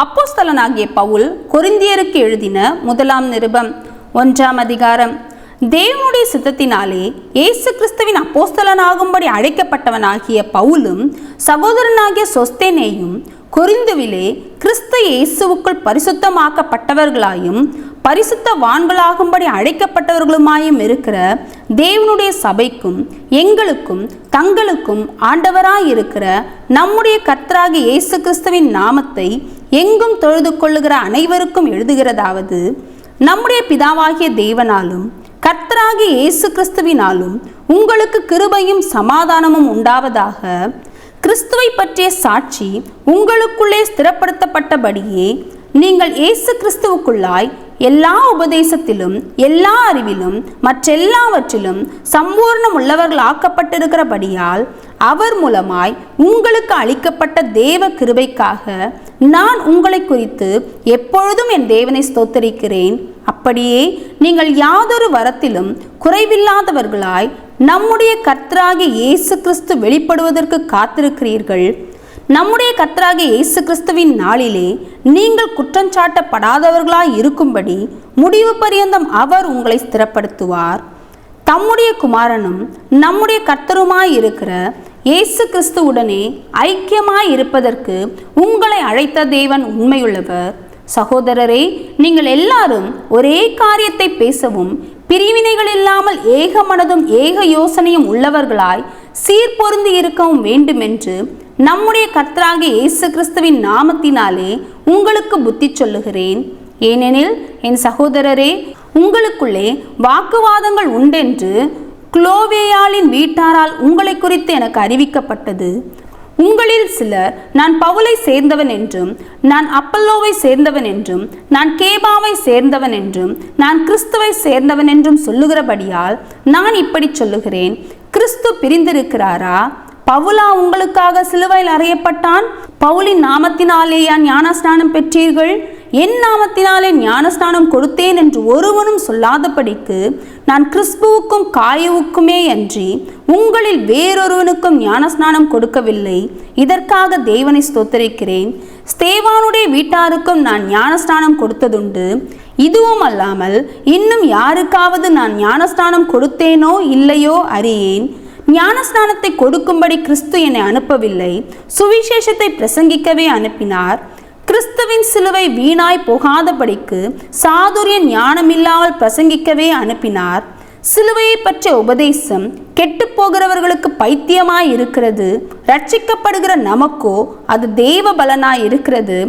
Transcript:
அப்போஸ்தலனாகிய பவுல் கொரிந்தியருக்கு எழுதின முதலாம் நிருபம் 1ஆம் அதிகாரம். தேவனுடைய சித்தத்தினாலே இயேசு கிறிஸ்துவின் அப்போஸ்தலனாகும்படி அழைக்கப்பட்டவனாகிய பவுலும் சகோதரனாகிய சொஸ்தேனேயும் கொரிந்துவிலே கிறிஸ்து இயேசுவுக்குள் பரிசுத்தமாக்கப்பட்டவர்களாயும் பரிசுத்தவான்களாகும்படி அழைக்கப்பட்டவர்களுமாயும் இருக்கிற தேவனுடைய சபைக்கும் எங்களுக்கும் தங்களுக்கும் ஆண்டவராயிருக்கிற நம்முடைய கர்த்தராகிய இயேசு கிறிஸ்துவின் நாமத்தை எங்கும் தொழுது கொள்ளுகிற அனைவருக்கும் எழுதுகிறதாவது, நம்முடைய பிதாவாகிய தேவனாலும் கர்த்தராகிய இயேசு கிறிஸ்துவினாலும் உங்களுக்கு கிருபையும் சமாதானமும் உண்டாவதாக. கிறிஸ்துவை பற்றிய சாட்சி உங்களுக்குள்ளே ஸ்திரப்படுத்தப்பட்டபடியே நீங்கள் இயேசு கிறிஸ்துவுக்குள்ளாய் எல்லா உபதேசத்திலும் எல்லா அறிவிலும் மற்றெல்லாவற்றிலும் சம்பூர்ணம் உள்ளவர்கள் ஆக்கப்பட்டிருக்கிறபடியால் அவர் மூலமாய் உங்களுக்கு அளிக்கப்பட்ட தேவ கிருபைக்காக நான் உங்களை குறித்து எப்பொழுதும் என் தேவனை ஸ்தோத்தரிக்கிறேன். அப்படியே நீங்கள் யாதொரு வரத்திலும் குறைவில்லாதவர்களாய் நம்முடைய கர்த்தராகிய இயேசு கிறிஸ்து வெளிப்படுவதற்கு காத்திருக்கிறீர்கள். நம்முடைய கர்த்தராகிய இயேசு கிறிஸ்துவின் நாளிலே நீங்கள் குற்றஞ்சாட்டப்படாதவர்களாய் இருக்கும்படி முடிவு பரியந்தம் அவர் உங்களை ஸ்திரப்படுத்துவார். தம்முடைய குமாரனும் நம்முடைய கர்த்தருமாய் இருக்கிற இயேசு கிறிஸ்துவுடனே ஐக்கியமாய் இருப்பதற்கு உங்களை அழைத்த தேவன் உண்மையுள்ளவர். சகோதரரே, நீங்கள் எல்லாரும் ஒரே காரியத்தை பேசவும் பிரிவினைகள் இல்லாமல் ஏக மனதும் ஏக யோசனையும் உள்ளவர்களாய் சீர்பொருந்தி இருக்கவும் வேண்டுமென்று நம்முடைய கர்த்தராகிய இயேசு கிறிஸ்துவின் நாமத்தினாலே உங்களுக்கு புத்தி சொல்லுகிறேன். ஏனெனில் என் சகோதரரே, உங்களுக்குள்ளே வாக்குவாதங்கள் உண்டென்று குலோவேயாளின் வீட்டாரால் உங்களை குறித்து எனக்கு அறிவிக்கப்பட்டது. உங்களில் சிலர் நான் பவுலை சேர்ந்தவன் என்றும் நான் அப்பல்லோவை சேர்ந்தவன் என்றும் நான் கேபாவை சேர்ந்தவன் என்றும் நான் கிறிஸ்துவை சேர்ந்தவன் என்றும் சொல்லுகிறபடியால் நான் இப்படி சொல்லுகிறேன். கிறிஸ்து பிரிந்திருக்கிறாரா? பவுலா உங்களுக்காக சிலுவையில் அறையப்பட்டான்? பவுலின் நாமத்தினாலேயா ஞானஸ்நானம் பெற்றீர்கள்? என் நாமத்தினாலே ஞானஸ்நானம் கொடுத்தேன் என்று ஒருவனும் சொல்லாதபடிக்கு நான் கிறிஸ்புவுக்கும் காயுவுக்குமே அன்றி உங்களில் வேறொருவனுக்கும் ஞானஸ்நானம் கொடுக்கவில்லை. இதற்காக தேவனை ஸ்தோத்தரிக்கிறேன். ஸ்தேவானுடைய வீட்டாருக்கும் நான் ஞானஸ்நானம் கொடுத்ததுண்டு. இதுவும் அல்லாமல் இன்னும் யாருக்காவது நான் ஞானஸ்நானம் கொடுத்தேனோ இல்லையோ அறியேன். ஞானஸ்நானத்தை கொடுக்கும்படி கிறிஸ்து என்னை அனுப்பவில்லை, சுவிசேஷத்தை பிரசங்கிக்கவே அனுப்பினார். கிறிஸ்துவின் சிலுவை வீணாய் போகாதபடிக்கு சாதுரிய ஞானமில்லாமல் பிரசங்கிக்கவே அனுப்பினார். சிலுவையை பற்றிய உபதேசம் கெட்டு போகிறவர்களுக்கு பைத்தியமாய் இருக்கிறது, ரட்சிக்கப்படுகிற நமக்கோ அது தேவ பலனாய் இருக்கிறது.